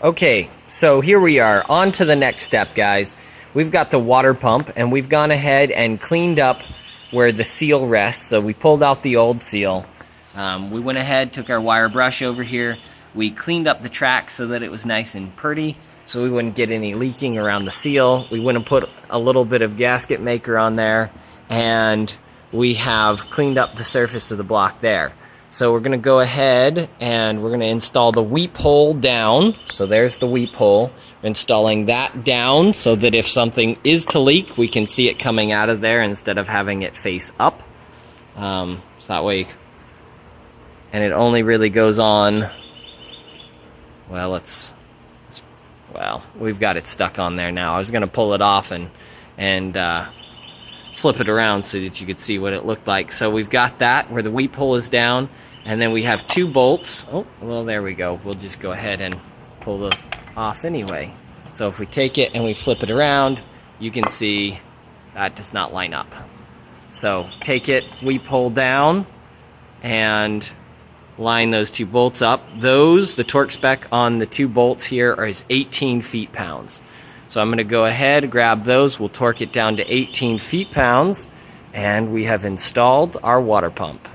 Okay, so here we are, on to the next step, guys. We've got the water pump, and we've gone ahead and cleaned up where the seal rests. So we pulled out the old seal. We went ahead, took our wire brush over here. We cleaned up the track so that it was nice and pretty, so we wouldn't get any leaking around the seal. We went and put a little bit of gasket maker on there, and we have cleaned up the surface of the block there. So we're going to go ahead and we're going to install the weep hole down. So there's the weep hole. We're installing that down so that if something is to leak, we can see it coming out of there instead of having it face up. So that way, and it only really goes on, well, we've got it stuck on there now. I was going to pull it off and flip it around so that you could see what it looked like. So we've got that where the weep hole is down, and then we have two bolts. Oh, well, there we go. We'll just go ahead and pull those off anyway. So if we take it and we flip it around, you can see that does not line up. So take it, weep hole down, and line those two bolts up. The torque spec on the two bolts here is 18 feet-pounds. So I'm going to go ahead, grab those, we'll torque it down to 18 feet-pounds, and we have installed our water pump.